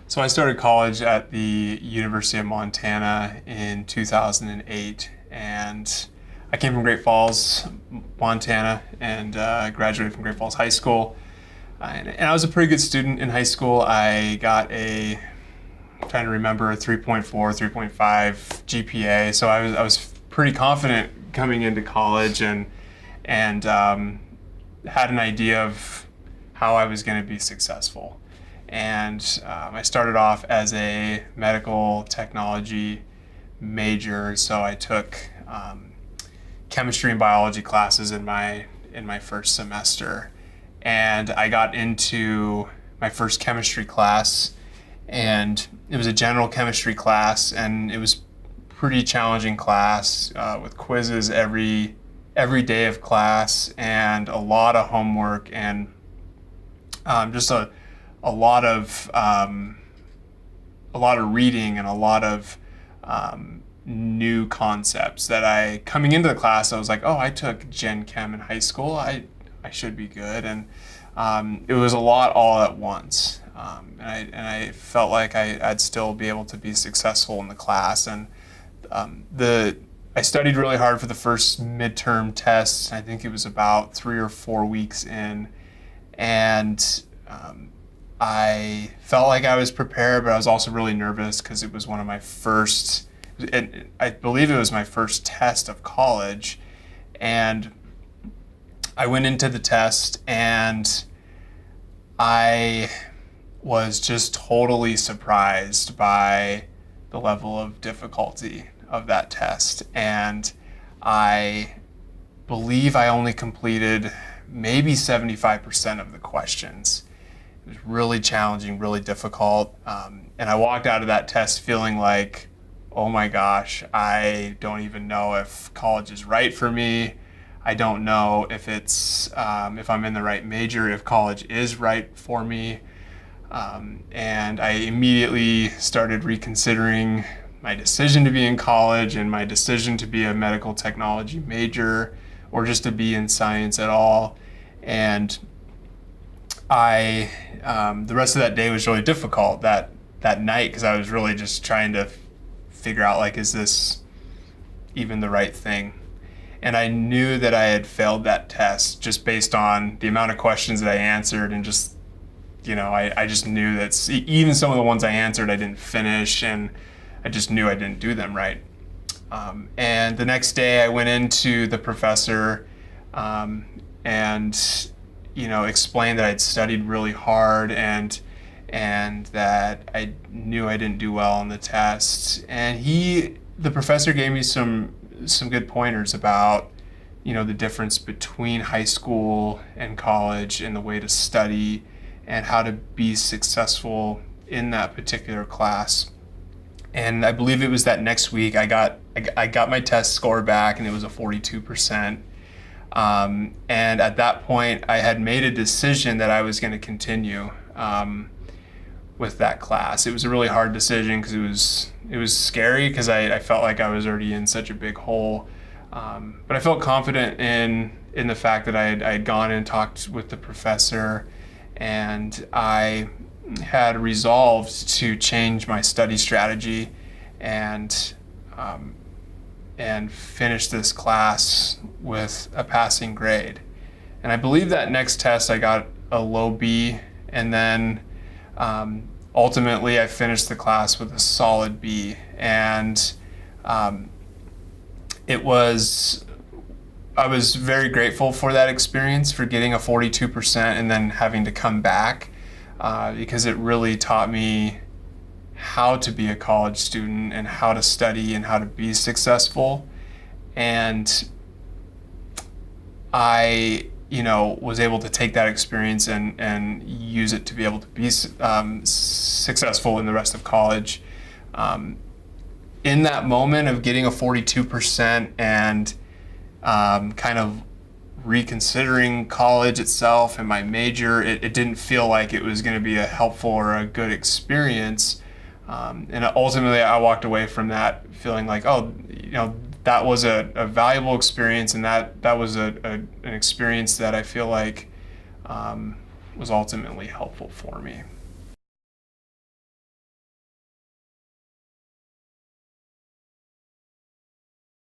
So I started college at the University of Montana in 2008, and I came from Great Falls, Montana, and graduated from Great Falls High School. And I was a pretty good student in high school. I got I'm trying to remember, a 3.4, 3.5 GPA. So I was pretty confident coming into college, and had an idea of how I was going to be successful. And I started off as a medical technology major, so I took chemistry and biology classes in my first semester, and I got into my first chemistry class, and it was a general chemistry class, and it was pretty challenging class with quizzes every day of class, and a lot of homework, and just a lot of reading, and a lot of new concepts that coming into the class, I was like, oh, I took Gen Chem in high school. I should be good. And it was a lot all at once. And I felt like I'd still be able to be successful in the class. And I studied really hard for the first midterm test. I think it was about 3 or 4 weeks in. And I felt like I was prepared, but I was also really nervous because it was one of my first, and I believe it was my first test of college. And I went into the test, and I was just totally surprised by the level of difficulty of that test. And I believe I only completed maybe 75% of the questions. It was really challenging, really difficult. And I walked out of that test feeling like, oh my gosh, I don't even know if college is right for me. I don't know if if I'm in the right major, if college is right for me. And I immediately started reconsidering my decision to be in college and my decision to be a medical technology major, or just to be in science at all. And the rest of that day was really difficult that night, because I was really just trying to figure out, like, is this even the right thing? And I knew that I had failed that test just based on the amount of questions that I answered, and just, I just knew that even some of the ones I answered I didn't finish, and I just knew I didn't do them right. And the next day I went into the professor and explained that I'd studied really hard, and that I knew I didn't do well on the test. And the professor gave me some good pointers about the difference between high school and college, and the way to study and how to be successful in that particular class. And I believe it was that next week I got my test score back, and it was a 42%. And at that point, I had made a decision that I was going to continue with that class. It was a really hard decision, because it was scary, because I felt like I was already in such a big hole. But I felt confident in the fact that I had gone and talked with the professor, and I had resolved to change my study strategy and finish this class with a passing grade. And I believe that next test I got a low B, and then ultimately I finished the class with a solid B. And I was very grateful for that experience, for getting a 42% and then having to come back, because it really taught me how to be a college student, and how to study, and how to be successful. And I was able to take that experience and use it to be able to be successful in the rest of college. In that moment of getting a 42% and kind of reconsidering college itself and my major, it didn't feel like it was going to be a helpful or a good experience. And ultimately I walked away from that feeling like, oh, that was a valuable experience, and that was an experience that I feel like was ultimately helpful for me.